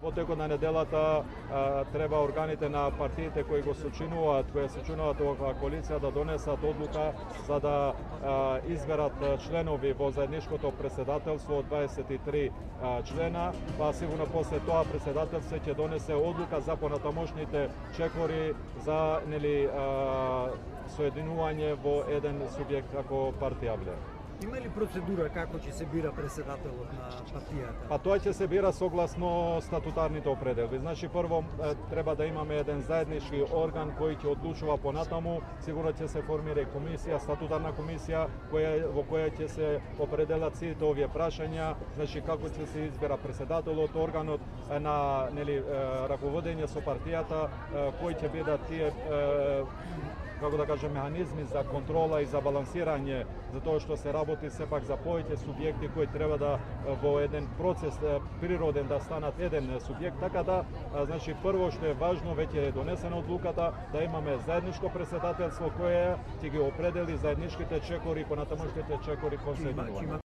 Во текот на неделата треба органите на партиите кои го сочинуваат, кои сочинуваат оваа коалиција да донесат одлука за да изберат членови во заедничкото претседателство од 23 члена, па сигурно после тоа претседателство ќе донесе одлука за понатамошните чекори за соединување во еден субјект како партија ВЛЕ. Има ли процедура како ќе се бира претседателот на партијата? Па тоа ќе се бира согласно статутарните определби. Значи прво треба да имаме еден заеднички орган кој ќе одлучува понатаму, сигурно ќе се формира и комисија, статутарна комисија во која ќе се определат сите овие прашања, значи како ќе се избира претседателот, органот на раководење со партијата, кои ќе бидат тие како да кажем, механизми за контрола и за балансирање, за тоа што се работи сепак за повеќе субјекти кои треба да во еден процес природен да станат еден субјект, така да, значи прво што е важно, веќе е донесена одлуката да имаме заедничко претседателство кое ќе ги определи заедничките чекори и понатамошните чекори кон соединување.